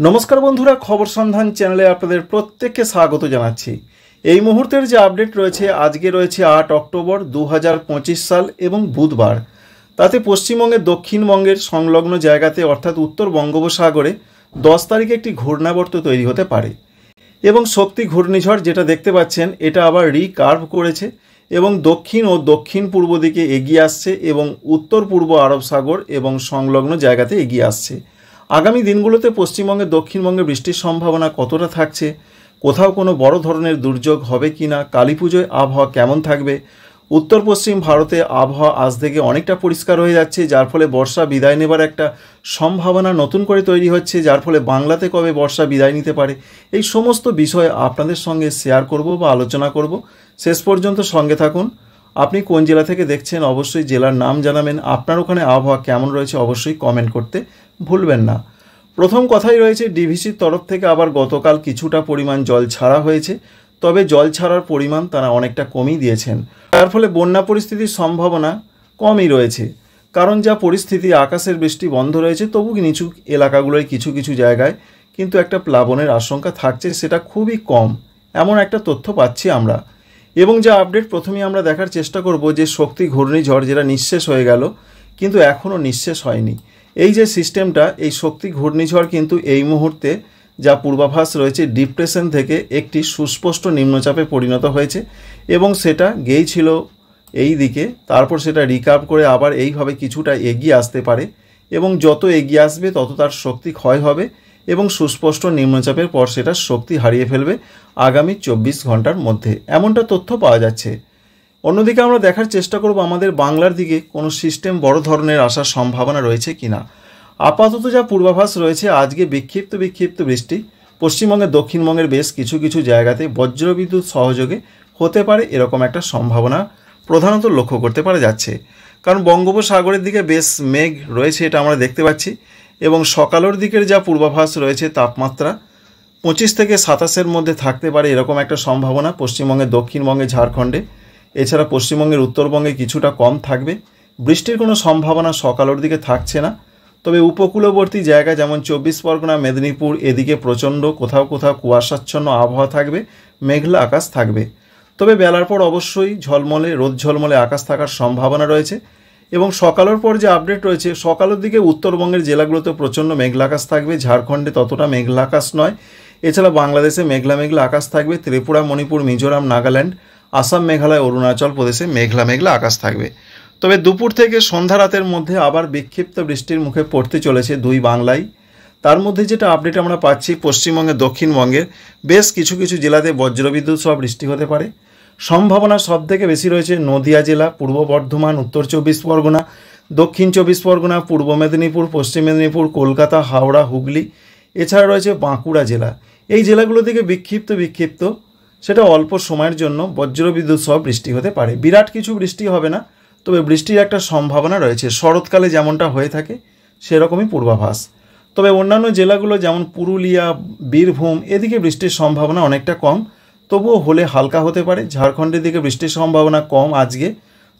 নমস্কার বন্ধুরা, খবর সন্ধান চ্যানেলে আপনাদের প্রত্যেককে স্বাগত জানাচ্ছি। এই মুহূর্তের যে আপডেট রয়েছে, আজকে রয়েছে 8 অক্টোবর 2025 সাল এবং বুধবার। তাতে পশ্চিমবঙ্গের দক্ষিণবঙ্গের সংলগ্ন জায়গাতে অর্থাৎ উত্তর বঙ্গোপসাগরে 10 তারিখে একটি ঘূর্ণাবর্ত তৈরি হতে পারে এবং শক্তি ঘূর্ণিঝড় যেটা দেখতে পাচ্ছেন এটা আবার রিকার্ভ করেছে এবং দক্ষিণ ও দক্ষিণ পূর্ব দিকে এগিয়ে আসছে এবং উত্তর পূর্ব আরব সাগর এবং সংলগ্ন জায়গাতে এগিয়ে আসছে। আগামী দিনগুলোতে পশ্চিমবঙ্গে দক্ষিণবঙ্গে বৃষ্টির সম্ভাবনা কতটা থাকছে, কোথাও কোনো বড় ধরনের দুর্যোগ হবে কি না, কালী পুজোয় আবহাওয়া কেমন থাকবে, উত্তর পশ্চিম ভারতে আবহাওয়া আজ থেকে অনেকটা পরিষ্কার হয়ে যাচ্ছে, যার ফলে বর্ষা বিদায় নেবার একটা সম্ভাবনা নতুন করে তৈরি হচ্ছে, যার ফলে বাংলাতে কবে বর্ষা বিদায় নিতে পারে, এই সমস্ত বিষয় আপনাদের সঙ্গে শেয়ার করব বা আলোচনা করব। শেষ পর্যন্ত সঙ্গে থাকুন। আপনি কোন জেলা থেকে দেখছেন অবশ্যই জেলার নাম জানাবেন। আপনার ওখানে আবহাওয়া কেমন রয়েছে অবশ্যই কমেন্ট করতে ভুলবেন না। প্রথম কথাই রয়েছে ডিভিসির তরফ থেকে আবার গতকাল কিছুটা পরিমাণ জল ছাড়া হয়েছে, তবে জল ছাড়ার পরিমাণ তারা অনেকটা কমই দিয়েছেন, তার ফলে বন্যা পরিস্থিতির সম্ভাবনা কমই রয়েছে। কারণ যা পরিস্থিতি, আকাশের বৃষ্টি বন্ধ রয়েছে, তবু নিচু এলাকাগুলোয় কিছু কিছু জায়গায় কিন্তু একটা প্লাবনের আশঙ্কা থাকছে, সেটা খুবই কম, এমন একটা তথ্য পাচ্ছি আমরা। এবং যা আপডেট প্রথমেই আমরা দেখার চেষ্টা করব যে শক্তি ঘূর্ণিঝড় যেটা নিঃশেষ হয়ে গেল কিন্তু এখনও নিঃশেষ হয়নি, এই যে সিস্টেমটা, এই শক্তি ঘূর্ণিঝড় কিন্তু এই মুহূর্তে যা পূর্বাভাস রয়েছে ডিপ্রেশন থেকে একটি সুস্পষ্ট নিম্নচাপে পরিণত হয়েছে এবং সেটা গিয়েছিল এই দিকে, তারপর সেটা রিকার্ভ করে আবার এইভাবে কিছুটা এগিয়ে আসতে পারে এবং যত এগিয়ে আসবে তত তার শক্তি ক্ষয় হবে এবং সুস্পষ্ট নিম্নচাপের পর সেটা শক্তি হারিয়ে ফেলবে আগামী 24 ঘন্টার মধ্যে, এমনটা তথ্য পাওয়া যাচ্ছে। অন্যদিকে আমরা দেখার চেষ্টা করব আমাদের বাংলার দিকে কোনো সিস্টেম বড় ধরনের আসার সম্ভাবনা রয়েছে কিনা। আপাতত যা পূর্বাভাস রয়েছে, আজকে বিক্ষিপ্ত বৃষ্টি পশ্চিমবঙ্গের দক্ষিণবঙ্গের বেশ কিছু কিছু জায়গাতে বজ্রবিদ্যুৎ সহযোগে হতে পারে, এরকম একটা সম্ভাবনা প্রধানত লক্ষ্য করতে পারা যাচ্ছে। কারণ বঙ্গোপসাগরের দিকে বেশ মেঘ রয়েছে, এটা আমরা দেখতে পাচ্ছি এবং সকালের দিকের যা পূর্বাভাস রয়েছে তাপমাত্রা 25 থেকে 27-এর মধ্যে থাকতে পারে, এরকম একটা সম্ভাবনা পশ্চিমবঙ্গের দক্ষিণবঙ্গে, ঝাড়খণ্ডে। এছাড়া পশ্চিমবঙ্গের উত্তরবঙ্গে কিছুটা কম থাকবে। বৃষ্টির কোনো সম্ভাবনা সকালের দিকে থাকছে না, তবে উপকূলবর্তী জায়গা যেমন 24 পরগনা, মেদিনীপুর, এদিকে প্রচণ্ড কোথাও কোথাও কুয়াশাচ্ছন্ন আবহাওয়া থাকবে, মেঘলা আকাশ থাকবে। তবে বেলার পর অবশ্যই রোদ ঝলমলে আকাশ থাকার সম্ভাবনা রয়েছে এবং সকালের পর যে আপডেট রয়েছে, সকালের দিকে উত্তরবঙ্গের জেলাগুলোতে প্রচণ্ড মেঘলা আকাশ থাকবে, ঝাড়খণ্ডে ততটা মেঘলা আকাশ নয়। এছাড়া বাংলাদেশে মেঘলা আকাশ থাকবে, ত্রিপুরা, মণিপুর, মিজোরাম, নাগাল্যান্ড, আসাম, মেঘালয়, অরুণাচল প্রদেশে মেঘলা আকাশ থাকবে। তবে দুপুর থেকে সন্ধ্যা রাতের মধ্যে আবার বিক্ষিপ্ত বৃষ্টির মুখে পড়তে চলেছে দুই বাংলায়। তার মধ্যে যেটা আপডেট আমরা পাচ্ছি, পশ্চিমবঙ্গের দক্ষিণবঙ্গের বেশ কিছু কিছু জেলাতে বজ্রবিদ্যুৎ সহ বৃষ্টি হতে পারে। সম্ভাবনা সব থেকে বেশি রয়েছে নদিয়া জেলা, পূর্ব বর্ধমান, উত্তর 24 পরগনা, দক্ষিণ 24 পরগনা, পূর্ব মেদিনীপুর, পশ্চিম মেদিনীপুর, কলকাতা, হাওড়া, হুগলি। এছাড়া রয়েছে বাঁকুড়া জেলা। এই জেলাগুলো থেকে বিক্ষিপ্ত সেটা অল্প সময়ের জন্য বজ্রবিদ্যুৎ সহ বৃষ্টি হতে পারে। বিরাট কিছু বৃষ্টি হবে না, তবে বৃষ্টির একটা সম্ভাবনা রয়েছে, শরৎকালে যেমনটা হয়ে থাকে সেরকমই পূর্বাভাস। তবে অন্যান্য জেলাগুলো যেমন পুরুলিয়া, বীরভূম, এদিকে বৃষ্টির সম্ভাবনা অনেকটা কম, তবুও হলে হালকা হতে পারে। ঝাড়খণ্ডের দিকে বৃষ্টির সম্ভাবনা কম আজকে,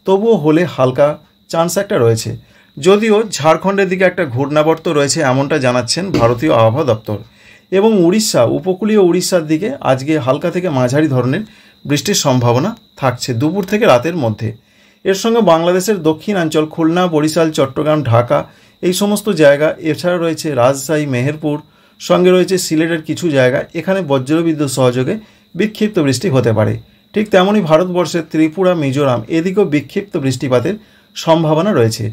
তবুও হলে হালকা চান্স একটা রয়েছে। যদিও ঝাড়খণ্ডের দিকে একটা ঘূর্ণাবর্ত রয়েছে এমনটা জানাচ্ছেন ভারতীয় আবহাওয়া দপ্তর। এবং উড়িষ্যা, উপকূলীয় উড়িষ্যার দিকে আজকে হালকা থেকে মাঝারি ধরনের বৃষ্টির সম্ভাবনা থাকছে দুপুর থেকে রাতের মধ্যে। এর সঙ্গে বাংলাদেশের দক্ষিণাঞ্চল, খুলনা, বরিশাল, চট্টগ্রাম, ঢাকা, এই সমস্ত জায়গা, এছাড়া রয়েছে রাজশাহী, মেহেরপুর, সঙ্গে রয়েছে সিলেটের কিছু জায়গা, এখানে বজ্রবিদ্যুৎ সহযোগে বিক্ষিপ্ত বৃষ্টি হতে পারে। ঠিক তেমনই ভারতবর্ষের ত্রিপুরা, মিজোরাম, এদিকেও বিক্ষিপ্ত বৃষ্টিপাতের সম্ভাবনা রয়েছে।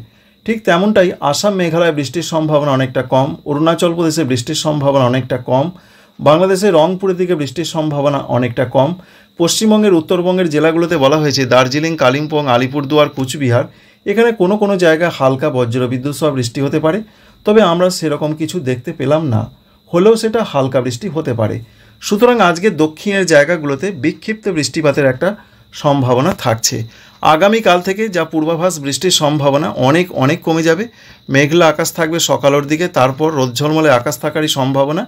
ঠিক তেমনটাই আসাম, মেঘালয় বৃষ্টির সম্ভাবনা অনেকটা কম, অরুণাচল প্রদেশে বৃষ্টির সম্ভাবনা অনেকটা কম, বাংলাদেশের রংপুরের দিকে বৃষ্টির সম্ভাবনা অনেকটা কম। পশ্চিমবঙ্গের উত্তরবঙ্গের জেলাগুলোতে বলা হয়েছে দার্জিলিং, কালিম্পং, আলিপুরদুয়ার, কুচবিহার, এখানে কোনো কোনো জায়গায় হালকা বজ্রবিদ্যুৎ সহ বৃষ্টি হতে পারে, তবে আমরা সেরকম কিছু দেখতে পেলাম না, হলেও সেটা হালকা বৃষ্টি হতে পারে। সুতরাং আজকে দক্ষিণের জায়গাগুলোতে বিক্ষিপ্ত বৃষ্টিপাতের একটা সম্ভাবনা থাকছে। আগামীকাল থেকে যা পূর্বাভাস, বৃষ্টির সম্ভাবনা অনেক কমে যাবে, মেঘলা আকাশ থাকবে সকালের দিকে, তারপর রোদ ঝলমলে আকাশ থাকারই সম্ভাবনা।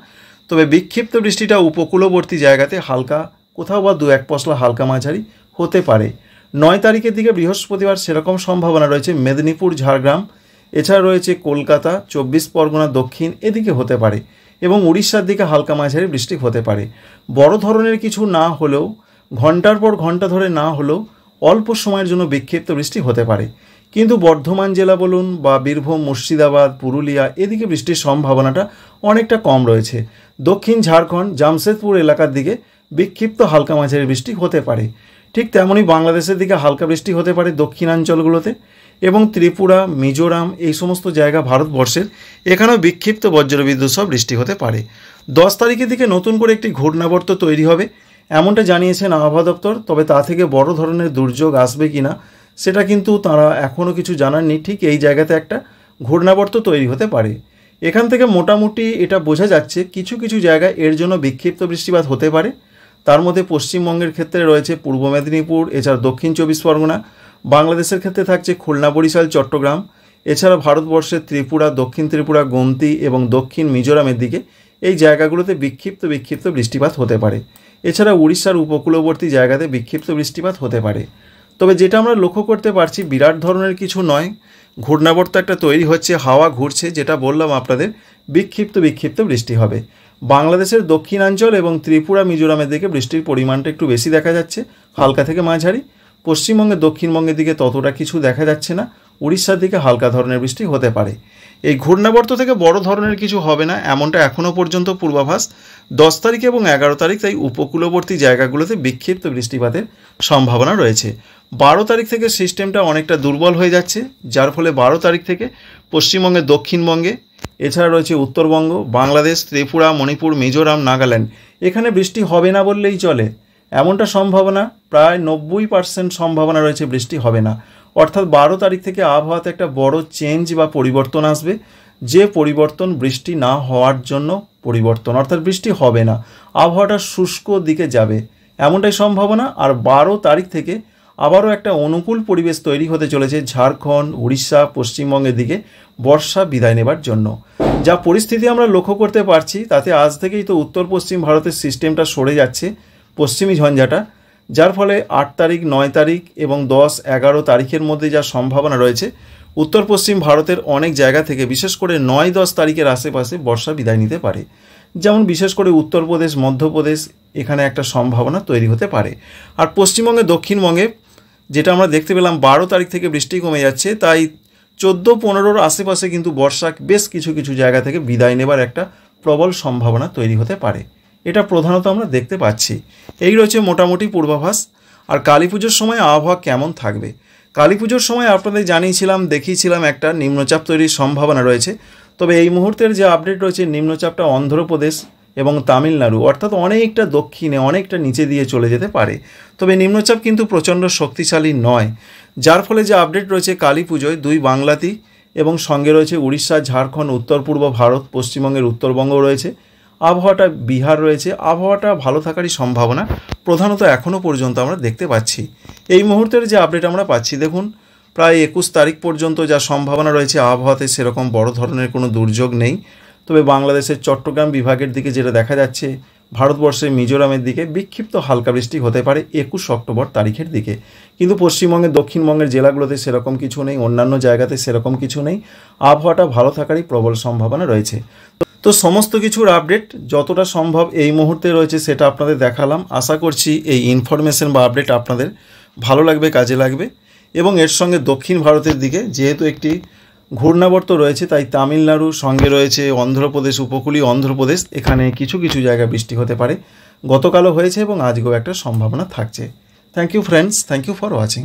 তবে বিক্ষিপ্ত বৃষ্টিটা উপকূলবর্তী জায়গাতে হালকা, কোথাও বা 2-1 পশলা হালকা মাঝারি হতে পারে। 9 তারিখের দিকে বৃহস্পতিবার সেরকম সম্ভাবনা রয়েছে মেদিনীপুর, ঝাড়গ্রাম, এছাড়া রয়েছে কলকাতা, 24 পরগনা দক্ষিণ, এদিকে হতে পারে। এবং উড়িষ্যার দিকে হালকা মাঝারি বৃষ্টি হতে পারে। বড় ধরনের কিছু না হলেও, ঘন্টার পর ঘন্টা ধরে না হলেও অল্প সময়ের জন্য বিক্ষিপ্ত বৃষ্টি হতে পারে। কিন্তু বর্ধমান জেলা বলুন বা বীরভূম, মুর্শিদাবাদ, পুরুলিয়া এদিকে বৃষ্টির সম্ভাবনাটা অনেকটা কম রয়েছে। দক্ষিণ ঝাড়খণ্ড, জামশেদপুর এলাকার দিকে বিক্ষিপ্ত হালকা মাঝারি বৃষ্টি হতে পারে। ঠিক তেমনই বাংলাদেশের দিকে হালকা বৃষ্টি হতে পারে দক্ষিণাঞ্চলগুলোতে, এবং ত্রিপুরা, মিজোরাম এই সমস্ত জায়গা ভারতবর্ষের, এখানেও বিক্ষিপ্ত বজ্রবিদ্যুৎ সহ বৃষ্টি হতে পারে। 10 তারিখের দিকে নতুন করে একটি ঘূর্ণাবর্ত তৈরি হবে এমনটা জানিয়েছেন আবহাওয়া দপ্তর। তবে তা থেকে বড় ধরনের দুর্যোগ আসবে কিনা সেটা কিন্তু তারা এখনও কিছু জানাননি। ঠিক এই জায়গাতে একটা ঘূর্ণাবর্ত তৈরি হতে পারে। এখান থেকে মোটামুটি এটা বোঝা যাচ্ছে কিছু কিছু জায়গায় এর জন্য বিক্ষিপ্ত বৃষ্টিপাত হতে পারে। তার মধ্যে পশ্চিমবঙ্গের ক্ষেত্রে রয়েছে পূর্ব মেদিনীপুর, এছাড়া দক্ষিণ 24 পরগনা। বাংলাদেশের ক্ষেত্রে থাকছে খুলনা, বরিশাল, চট্টগ্রাম। এছাড়া ভারতবর্ষের ত্রিপুরা, দক্ষিণ ত্রিপুরা, গোমতি এবং দক্ষিণ মিজোরামের দিকে এই জায়গাগুলোতে বিক্ষিপ্ত বৃষ্টিপাত হতে পারে। এছাড়া উড়িষ্যার উপকূলবর্তী জায়গাতে বিক্ষিপ্ত বৃষ্টিপাত হতে পারে। তবে যেটা আমরা লক্ষ্য করতে পারছি বিরাট ধরনের কিছু নয়, ঘূর্ণাবর্ত একটা তৈরি হচ্ছে, হাওয়া ঘুরছে, যেটা বললাম আপনাদের বিক্ষিপ্ত বৃষ্টি হবে। বাংলাদেশের দক্ষিণাঞ্চল এবং ত্রিপুরা, মিজোরামের দিকে বৃষ্টির পরিমাণটা একটু বেশি দেখা যাচ্ছে, হালকা থেকে মাঝারি। পশ্চিমবঙ্গে, দক্ষিণবঙ্গের দিকে ততটা কিছু দেখা যাচ্ছে না। উড়িষ্যার দিকে হালকা ধরনের বৃষ্টি হতে পারে। এই ঘূর্ণাবর্ত থেকে বড় ধরনের কিছু হবে না এমনটা এখনও পর্যন্ত পূর্বাভাস। 10 তারিখ এবং 11 তারিখ তাই উপকূলবর্তী জায়গাগুলোতে বিক্ষিপ্ত বৃষ্টিপাতের সম্ভাবনা রয়েছে। 12 তারিখ থেকে সিস্টেমটা অনেকটা দুর্বল হয়ে যাচ্ছে, যার ফলে 12 তারিখ থেকে পশ্চিমবঙ্গে, দক্ষিণবঙ্গে, এছাড়া রয়েছে উত্তরবঙ্গ, বাংলাদেশ, ত্রিপুরা, মণিপুর, মিজোরাম, নাগাল্যান্ড, এখানে বৃষ্টি হবে না বললেই চলে। এমনটা সম্ভাবনা, প্রায় 90% সম্ভাবনা রয়েছে বৃষ্টি হবে না। অর্থাৎ 12 তারিখ থেকে আবহাওয়াতে একটা বড় চেঞ্জ বা পরিবর্তন আসবে, যে পরিবর্তন বৃষ্টি না হওয়ার জন্য পরিবর্তন, অর্থাৎ বৃষ্টি হবে না, আবহাওয়াটা শুষ্ক দিকে যাবে, এমনটাই সম্ভাবনা। আর 12 তারিখ থেকে আবারও একটা অনুকূল পরিবেশ তৈরি হতে চলেছে ঝাড়খণ্ড, উড়িষ্যা, পশ্চিমবঙ্গের দিকে বর্ষা বিদায় নেবার জন্য। যা পরিস্থিতি আমরা লক্ষ্য করতে পারছি তাতে আজ থেকেই তো উত্তর পশ্চিম ভারতের সিস্টেমটা সরে যাচ্ছে, পশ্চিমী ঝঞ্ঝাটা, যার ফলে 8 তারিখ, 9 তারিখ এবং 10, 11 তারিখের মধ্যে যা সম্ভাবনা রয়েছে উত্তর পশ্চিম ভারতের অনেক জায়গা থেকে, বিশেষ করে 9-10 তারিখের আশেপাশে বর্ষা বিদায় নিতে পারে। যেমন বিশেষ করে উত্তরপ্রদেশ, মধ্যপ্রদেশ, এখানে একটা সম্ভাবনা তৈরি হতে পারে। আর পশ্চিমবঙ্গে, দক্ষিণবঙ্গে যেটা আমরা দেখতে পেলাম 12 তারিখ থেকে বৃষ্টি কমে যাচ্ছে, তাই 14-15-র আশেপাশে কিন্তু বর্ষা বেশ কিছু কিছু জায়গা থেকে বিদায় নেবার একটা প্রবল সম্ভাবনা তৈরি হতে পারে। এটা প্রধানত আমরা দেখতে পাচ্ছি। এই রয়েছে মোটামুটি পূর্বাভাস। আর কালী পুজোর সময় আবহাওয়া কেমন থাকবে? কালী পুজোর সময় আপনাদের দেখিয়েছিলাম একটা নিম্নচাপ তৈরির সম্ভাবনা রয়েছে। তবে এই মুহূর্তের যে আপডেট রয়েছে, নিম্নচাপটা অন্ধ্রপ্রদেশ এবং তামিলনাড়ু, অর্থাৎ অনেকটা দক্ষিণে, অনেকটা নিচে দিয়ে চলে যেতে পারে। তবে নিম্নচাপ কিন্তু প্রচণ্ড শক্তিশালী নয়, যার ফলে যে আপডেট রয়েছে কালী পুজোয় 2 বাংলাতি এবং সঙ্গে রয়েছে উড়িষ্যা, ঝাড়খণ্ড, উত্তর পূর্ব ভারত, পশ্চিমবঙ্গের উত্তরবঙ্গ রয়েছে, আবহাওয়াটা বিহার রয়েছে, আবহাওয়াটা ভালো থাকারই সম্ভাবনা প্রধানত এখনও পর্যন্ত আমরা দেখতে পাচ্ছি। এই মুহূর্তের যে আপডেট আমরা পাচ্ছি, দেখুন প্রায় 21 তারিখ পর্যন্ত যা সম্ভাবনা রয়েছে আবহাওয়াতে সেরকম বড় ধরনের কোনো দুর্যোগ নেই। তবে বাংলাদেশের চট্টগ্রাম বিভাগের দিকে যেটা দেখা যাচ্ছে, ভারতবর্ষের মিজোরামের দিকে বিক্ষিপ্ত হালকা বৃষ্টি হতে পারে 21 অক্টোবর তারিখের দিকে। কিন্তু পশ্চিমবঙ্গের, দক্ষিণবঙ্গের জেলাগুলোতে সেরকম কিছু নেই, অন্যান্য জায়গাতে সেরকম কিছু নেই, আবহাওয়াটা ভালো থাকারই প্রবল সম্ভাবনা রয়েছে। তো সমস্ত কিছুর আপডেট যতটা সম্ভব এই মুহূর্তে রয়েছে সেটা আপনাদের দেখালাম। আশা করছি এই ইনফরমেশন বা আপডেট আপনাদের ভালো লাগবে, কাজে লাগবে। এবং এর সঙ্গে দক্ষিণ ভারতের দিকে যেহেতু একটি ঘূর্ণাবর্ত রয়েছে, তাই তামিলনাড়ু, সঙ্গে রয়েছে অন্ধ্রপ্রদেশ, উপকূলীয় অন্ধ্রপ্রদেশ, এখানে কিছু কিছু জায়গায় বৃষ্টি হতে পারে। গতকালও হয়েছে এবং আজকেও একটা সম্ভাবনা থাকছে। Thank you friends, thank you for watching.